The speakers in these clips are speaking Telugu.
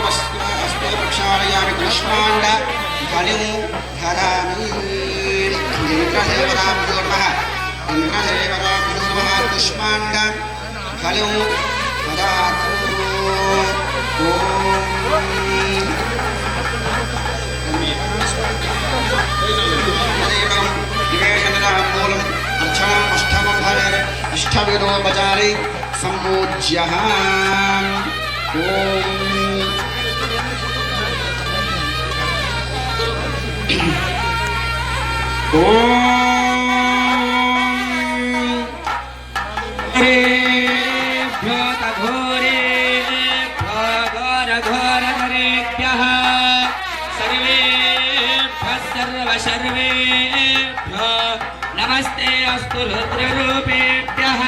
हस्ते प्रक्षालयामि कुष्माण्ड फलिं धरामि इन्द्रदेवताभ्यो नमः कुष्माण्ड फलिं ददातु निवेशनमूलम् अर्चनम् अष्टमं भवे अष्टविरोपचारे सम्पूज्यः घोरधरेभ्यः सर्वेभ्यः सर्वेभ्यो नमस्ते अस्तु रुद्ररूपेभ्यः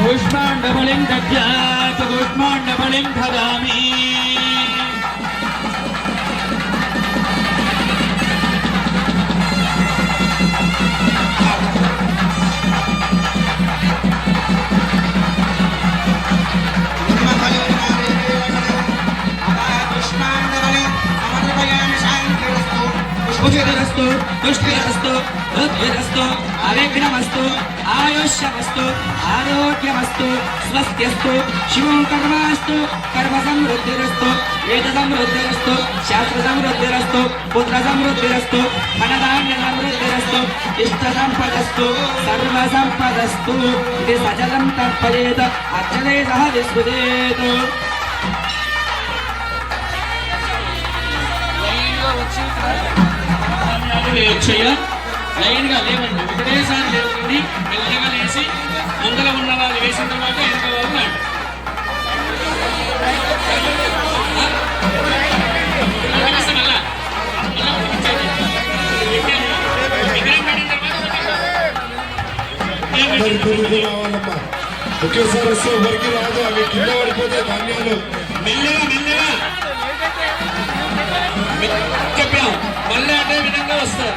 कुष्माण्डबलिं दद्यात् कुष्माण्डबलिं ददामि पुष्पिरस्तु पुष्पिरस्तु रुद्रस्तु अविघ्नमस्तु आयुष्यमस्तु आरोग्यमस्तु स्वस्त्यस्तु शिवं कर्मास्तु कर्मसमृद्धिरस्तु वेदसमृद्धिरस्तु शास्त्रसमृद्धिरस्तु पुत्रसमृद्धिरस्तु धनधान्यसमृद्धिरस्तु इष्टसम्पदस्तु सर्वसम्पदस्तु इति सजलं तर्पयेत् अर्चने सह विस्मृतेत् లైన్ గా లేవండి ఒకటేసారి లేవండి మెల్లగా లేచి ముందర ఉన్న వాళ్ళు వేసిన తర్వాత వెనక రావాలమ్మా ఒకేసారి వస్తే ఎవరికి రాదు అవి కింద పడిపోతే ధాన్యాలు మెల్లగా చెప్పాం మళ్ళీ అదే విధంగా వస్తారు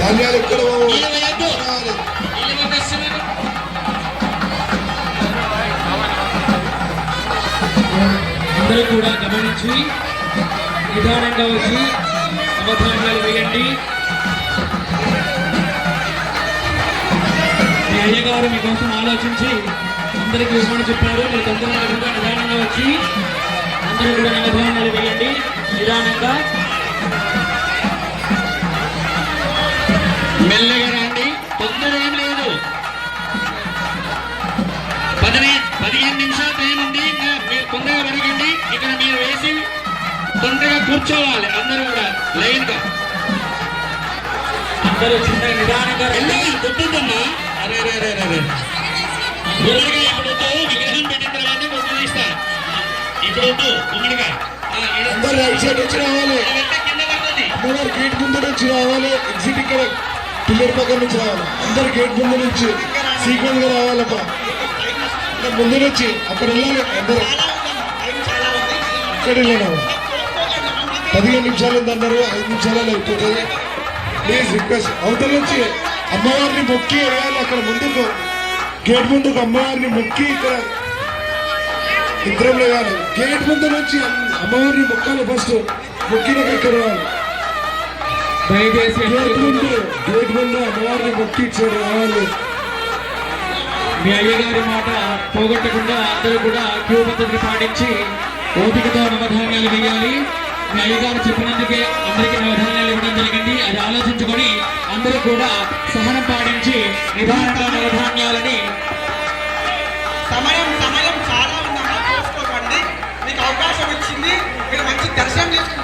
ధాన్యాలు ఎక్కడ అందరూ కూడా గమనించి నిదానంగా వచ్చి అవధాన్యాలు వేయండి. మీ అయ్యగారు మీకోసం ఆలోచించి అందరికి విషయం చెప్పారు. మీరు తొందరగా నిదానంగా వచ్చి అందరూ కూడా నవధాన్యాలు వేయండి. నిదానంగా మెల్లగా రండి, తొందర ఏం లేదు. 15 నిమిషాలు టైం ఉంది. మీరు తొందరగా పెరగండి. ఇక్కడ మీరు వేసి తొందరగా కూర్చోవాలి. అందరూ కూడా లైన్ గా అందరూ చిన్నగా నిదానంగా కొట్టుద్దమ్మా. అరే ఇప్పుడు విగ్రహం పెట్టిన తర్వాత కొట్టు తీస్తా. ఇప్పుడు ఉమ్మడిగా అందరూ రైట్ సైడ్ వచ్చి రావాలి. అమ్మగారు గేట్ ముందు నుంచి రావాలి. ఎగ్జిట్ ఇక్కడ పిల్లర్ పక్కన నుంచి రావాలి. అందరు గేట్ ముందు నుంచి సీక్వెన్స్ గా రావాలమ్మా. ముందు నుంచి అక్కడ వెళ్ళాలి. అందరూ ఇక్కడ వెళ్ళాను. 15 నిమిషాలు ఉందన్నారు. 5 నిమిషాలు అయిపోతుంది. ప్లీజ్ రిక్వెస్ట్ అవతల నుంచి అమ్మవారిని మొక్కి వెళ్ళాలి. అక్కడ ముందుకు గేట్ ముందుకు అమ్మవారిని మొక్కి ఇక్కడ ఇద్దరం లేవాలి. గేట్ ముందు నుంచి అమ్మవారిని మొక్కాలి. ఫస్ట్ మొక్కినాక ఇక్కడ రావాలి. దయచేసి గేట్ ముందు అమ్మవారిని మొక్కి ఇచ్చారు రావాలి. మీ అయ్యగారి మాట పోగొట్టకుండా అందరూ కూడా క్యూ పద్ధతిని పాటించి ఓపికతో నవధాన్యాలు వేయాలి. మీ అయ్యగారు చెప్పినందుకే అందరికీ నవధాన్యాలు ఇవ్వడం జరిగింది. అది ఆలోచించుకొని అందరూ కూడా సహనం పాటించి నిదానంగా నవధాన్యాలని సమయం చాలా ఉందమ్మా, చూసుకోకండి. మీకు అవకాశం ఇచ్చింది, మీరు మంచి దర్శనం చేసుకుంటారు.